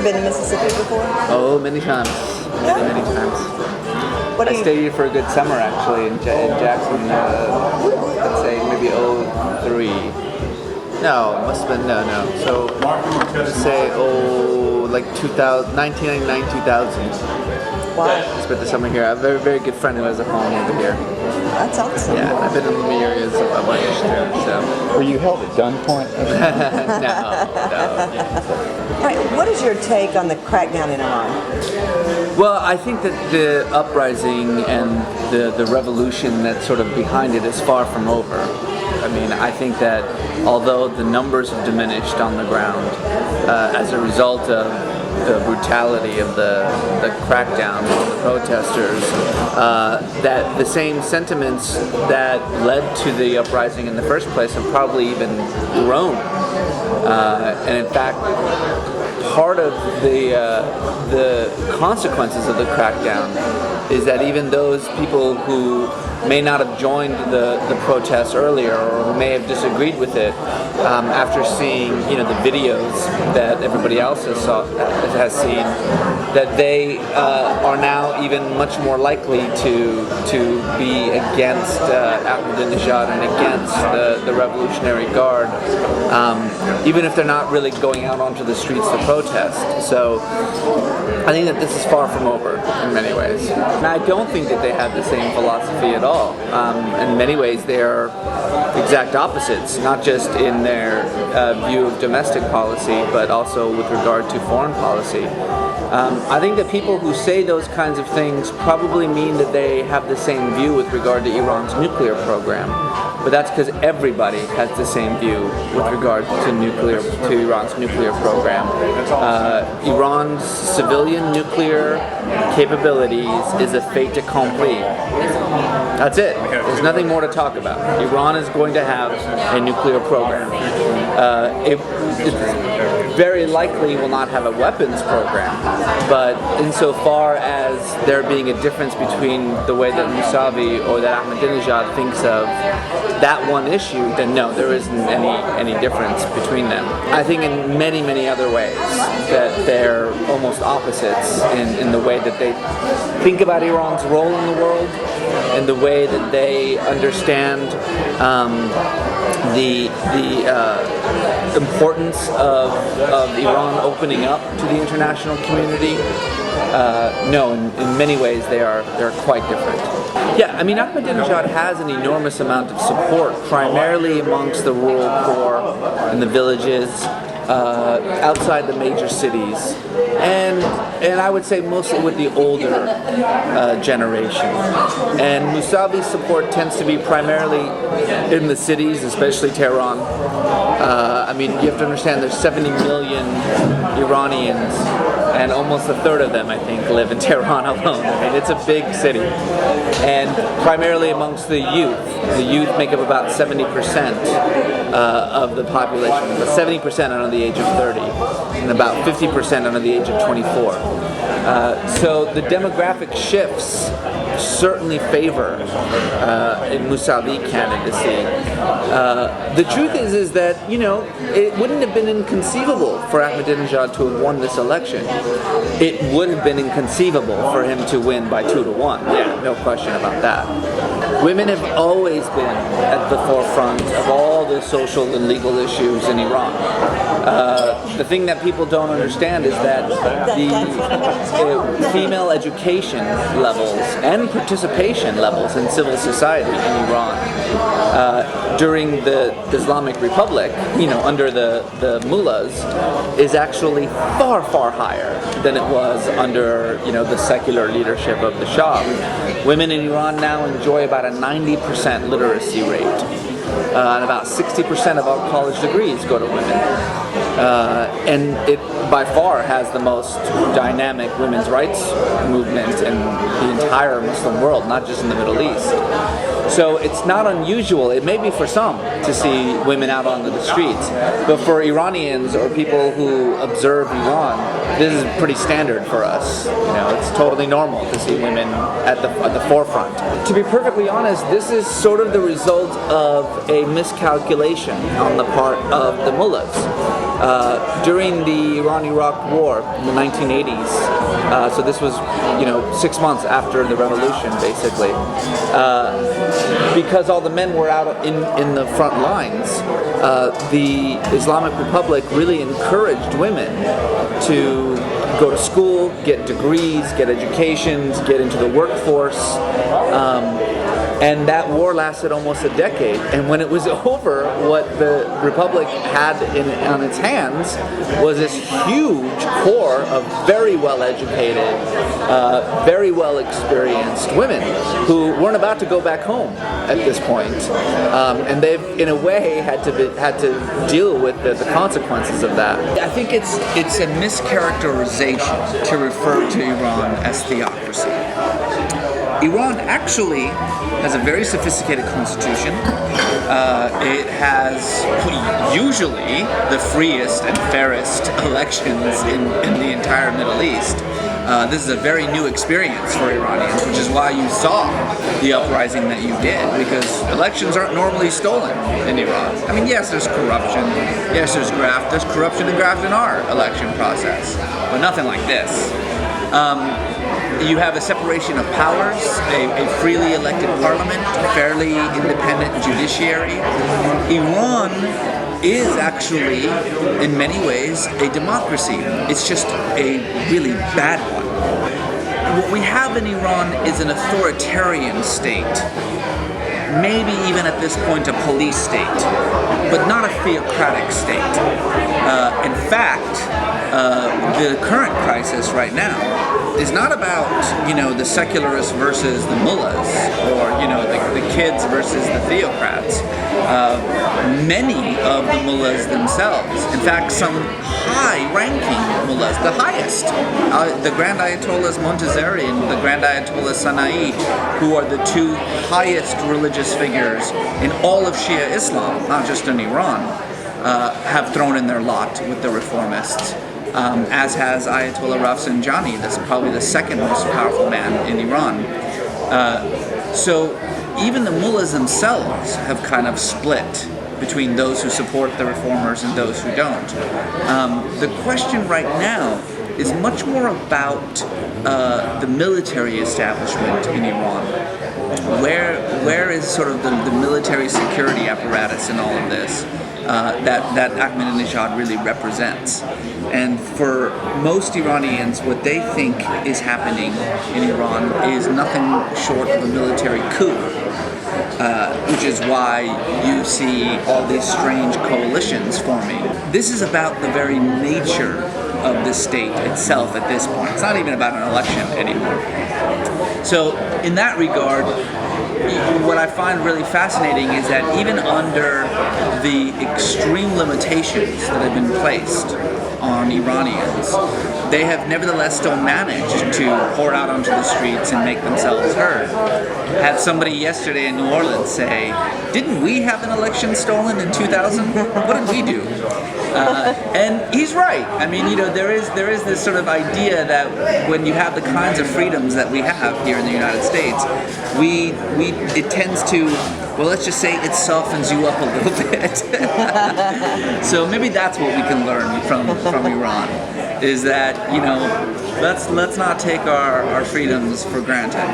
been to Mississippi before? Oh, many times. Yeah. Many times. What do I you? stayed here for a good summer actually in Jackson. Let's say maybe '03. No, must have been no. So let's say like 2000, 1999, 2000. Wow, I spent the summer here. I have a very, very good friend who has a home over here. that's awesome. Yeah, I've been in the areas of Bunkish too. So Were you held at gunpoint? no. All right, what is your take on the crackdown in Iran? Well, I think that the uprising and the revolution that's sort of behind it is far from over. I mean, I think that although the numbers have diminished on the ground as a result of the brutality of the crackdown on the protesters, that the same sentiments that led to the uprising in the first place have probably even grown. And in fact, part of the consequences of the crackdown is that even those people who may not have joined the protests earlier or who may have disagreed with it, after seeing the videos that everybody else has seen, that they are now even much more likely to be against Ahmadinejad and against the Revolutionary Guard, even if they're not really going out onto the streets to protest. So I think that this is far from over in many ways. And I don't think that they have the same philosophy at all. In many ways, they are exact opposites, not just in their view of domestic policy, but also with regard to foreign policy. I think that people who say those kinds of things probably mean that they have the same view with regard to Iran's nuclear program. But that's because everybody has the same view with regard to Iran's nuclear program. Iran's civilian nuclear capabilities is a fait accompli. That's it. There's nothing more to talk about. Iran is going to have a nuclear program. It very likely will not have a weapons program, but insofar as there being a difference between the way that Mousavi or that Ahmadinejad thinks of that one issue, then no, there isn't any difference between them. I think in many, many other ways that they're almost opposites in the way that they think about Iran's role in the world, and the way that they understand the importance of Iran opening up to the international community. No, in many ways they're quite different. Yeah, I mean, Ahmadinejad has an enormous amount of support, primarily amongst the rural poor and the villages, outside the major cities, and I would say mostly with the older generation. And Mousavi's support tends to be primarily in the cities, especially Tehran. I mean, you have to understand there's 70 million Iranians, and almost a third of them, I think, live in Tehran alone. I mean, it's a big city. And primarily amongst the youth. The youth make up about 70% of the population, but 70% under the age of 30, and about 50% under the age of 24. So the demographic shifts certainly favor a Mousavi candidacy. The truth is that, it wouldn't have been inconceivable for Ahmadinejad to have won this election. It would have been inconceivable for him to win by 2-1. Yeah, no question about that. Women have always been at the forefront of all the social and legal issues in Iran. The thing that people don't understand is that the female education levels and participation levels in civil society in Iran during the Islamic Republic, under the mullahs, is actually far, far higher than it was under, the secular leadership of the Shah. Women in Iran now enjoy about a 90% literacy rate. And about 60% of all college degrees go to women. And it by far has the most dynamic women's rights movement in the entire Muslim world, not just in the Middle East. So it's not unusual, it may be for some, to see women out on the streets, but for Iranians or people who observe Iran, this is pretty standard for us. It's totally normal to see women at the forefront. To be perfectly honest, this is sort of the result of a miscalculation on the part of the mullahs. During the Iran-Iraq War in the 1980s, so this was 6 months after the revolution, basically, because all the men were out in the front lines, the Islamic Republic really encouraged women to go to school, get degrees, get educations, get into the workforce. And that war lasted almost a decade. And when it was over, what the Republic had on its hands was this huge core of very well-educated, very well-experienced women who weren't about to go back home at this point. And they've, in a way, had to deal with the consequences of that. I think it's a mischaracterization to refer to Iran as theocracy. Iran actually has a very sophisticated constitution. It has usually the freest and fairest elections in the entire Middle East. This is a very new experience for Iranians, which is why you saw the uprising that you did, because elections aren't normally stolen in Iran. I mean, yes, there's corruption, yes, there's graft, there's corruption and graft in our election process, but nothing like this. You have a separation of powers, a freely elected parliament, a fairly independent judiciary. Iran is actually, in many ways, a democracy. It's just a really bad one. What we have in Iran is an authoritarian state. Maybe even at this point a police state, but not a theocratic state. In fact, the current crisis right now is not about, the secularists versus the mullahs, or, the kids versus the theocrats. Many of the mullahs themselves, in fact, some high-ranking mullahs, the highest, the Grand Ayatollahs Montazeri and the Grand Ayatollah Sana'i, who are the two highest religious figures in all of Shia Islam, not just in Iran, have thrown in their lot with the reformists. As has Ayatollah Rafsanjani, that's probably the second most powerful man in Iran. So even the mullahs themselves have kind of split between those who support the reformers and those who don't. The question right now is much more about the military establishment in Iran. Where is sort of the military security apparatus in all of this that Ahmadinejad really represents? And for most Iranians, what they think is happening in Iran is nothing short of a military coup, which is why you see all these strange coalitions forming. This is about the very nature of the state itself at this point. It's not even about an election anymore. So in that regard, what I find really fascinating is that even under the extreme limitations that have been placed on Iranians, they have nevertheless still managed to pour out onto the streets and make themselves heard. Had somebody yesterday in New Orleans say, "Didn't we have an election stolen in 2000? What did we do?" And he's right. I mean, there is this sort of idea that when you have the kinds of freedoms that we have here in the United States, it tends to, well, let's just say it softens you up a little bit. So maybe that's what we can learn from Iran, is that let's not take our freedoms for granted.